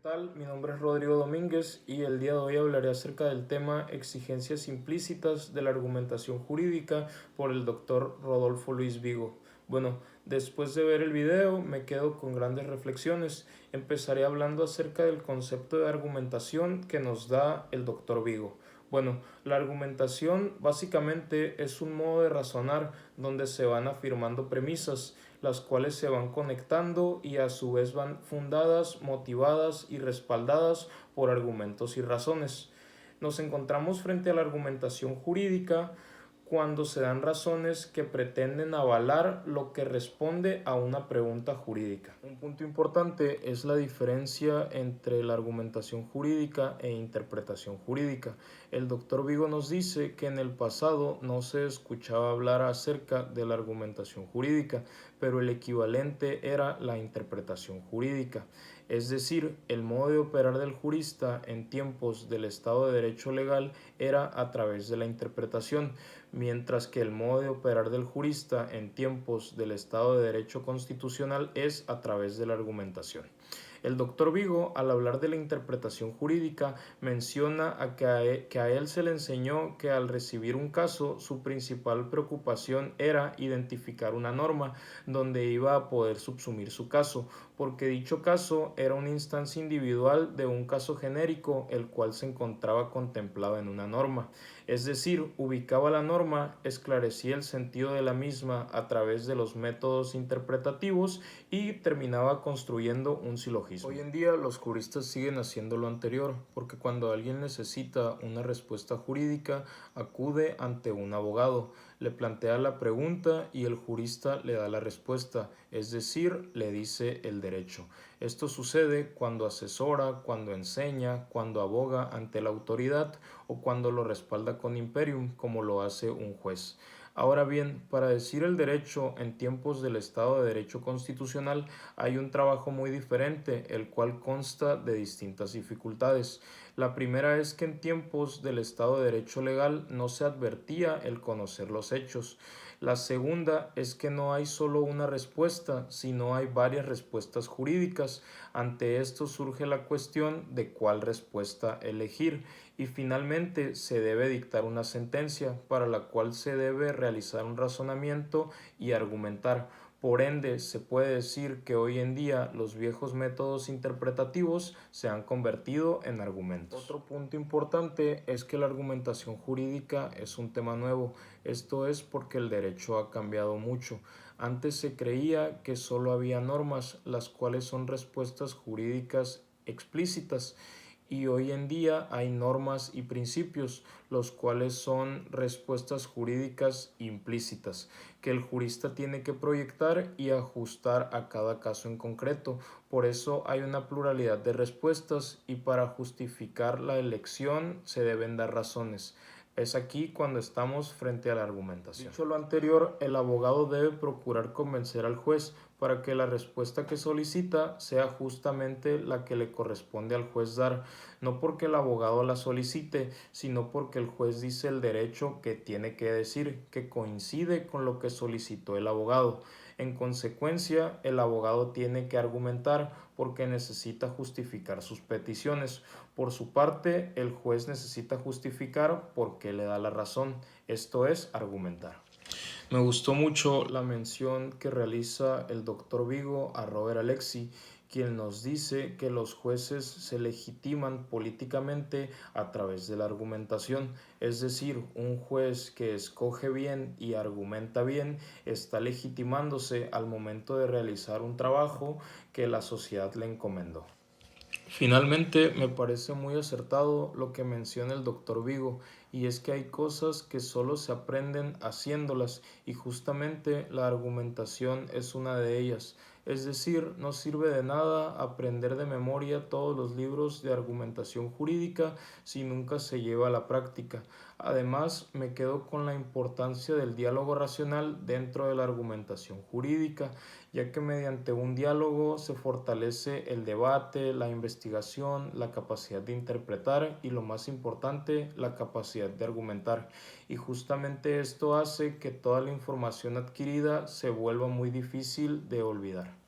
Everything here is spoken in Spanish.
tal? Mi nombre es Rodrigo Domínguez y el día de hoy hablaré acerca del tema exigencias implícitas de la argumentación jurídica por el doctor Rodolfo Luis Vigo. Bueno, después de ver el video me quedo con grandes reflexiones. Empezaré hablando acerca del concepto de argumentación que nos da el doctor Vigo. Bueno, la argumentación básicamente es un modo de razonar donde se van afirmando premisas, las cuales se van conectando y a su vez van fundadas, motivadas y respaldadas por argumentos y razones. Nos encontramos frente a la argumentación jurídica cuando se dan razones que pretenden avalar lo que responde a una pregunta jurídica. Un punto importante es la diferencia entre la argumentación jurídica e interpretación jurídica. El doctor Vigo nos dice que en el pasado no se escuchaba hablar acerca de la argumentación jurídica, pero el equivalente era la interpretación jurídica. Es decir, el modo de operar del jurista en tiempos del Estado de Derecho legal era a través de la interpretación, mientras que el modo de operar del jurista en tiempos del Estado de Derecho constitucional es a través de la argumentación. El doctor Vigo, al hablar de la interpretación jurídica, menciona que a él se le enseñó que al recibir un caso, su principal preocupación era identificar una norma donde iba a poder subsumir su caso, porque dicho caso era una instancia individual de un caso genérico, el cual se encontraba contemplado en una norma. Es decir, ubicaba la norma, esclarecía el sentido de la misma a través de los métodos interpretativos y terminaba construyendo un silogismo. Hoy en día los juristas siguen haciendo lo anterior, porque cuando alguien necesita una respuesta jurídica, acude ante un abogado, le plantea la pregunta y el jurista le da la respuesta, es decir, le dice el derecho. Esto sucede cuando asesora, cuando enseña, cuando aboga ante la autoridad o cuando lo respalda con imperium, como lo hace un juez. Ahora bien, para decir el derecho en tiempos del Estado de Derecho constitucional hay un trabajo muy diferente, el cual consta de distintas dificultades. La primera es que en tiempos del Estado de Derecho legal no se advertía el conocer los hechos. La segunda es que no hay solo una respuesta, sino hay varias respuestas jurídicas. Ante esto surge la cuestión de cuál respuesta elegir y finalmente se debe dictar una sentencia para la cual se debe realizar un razonamiento y argumentar. Por ende, se puede decir que hoy en día los viejos métodos interpretativos se han convertido en argumentos. Otro punto importante es que la argumentación jurídica es un tema nuevo. Esto es porque el derecho ha cambiado mucho. Antes se creía que solo había normas, las cuales son respuestas jurídicas explícitas, y hoy en día hay normas y principios, los cuales son respuestas jurídicas implícitas, que el jurista tiene que proyectar y ajustar a cada caso en concreto. Por eso hay una pluralidad de respuestas y para justificar la elección se deben dar razones. Es aquí cuando estamos frente a la argumentación. Dicho lo anterior, el abogado debe procurar convencer al juez para que la respuesta que solicita sea justamente la que le corresponde al juez dar, no porque el abogado la solicite, sino porque el juez dice el derecho que tiene que decir, que coincide con lo que solicitó el abogado. En consecuencia, el abogado tiene que argumentar porque necesita justificar sus peticiones. Por su parte, el juez necesita justificar por qué le da la razón, esto es, argumentar. Me gustó mucho la mención que realiza el doctor Vigo a Robert Alexi, quien nos dice que los jueces se legitiman políticamente a través de la argumentación, es decir, un juez que escoge bien y argumenta bien está legitimándose al momento de realizar un trabajo que la sociedad le encomendó. Finalmente, me parece muy acertado lo que menciona el doctor Vigo, y es que hay cosas que solo se aprenden haciéndolas, y justamente la argumentación es una de ellas. Es decir, no sirve de nada aprender de memoria todos los libros de argumentación jurídica si nunca se lleva a la práctica. Además, me quedo con la importancia del diálogo racional dentro de la argumentación jurídica, ya que mediante un diálogo se fortalece el debate, la investigación, la capacidad de interpretar y, lo más importante, la capacidad de argumentar. Y justamente esto hace que toda la información adquirida se vuelva muy difícil de olvidar.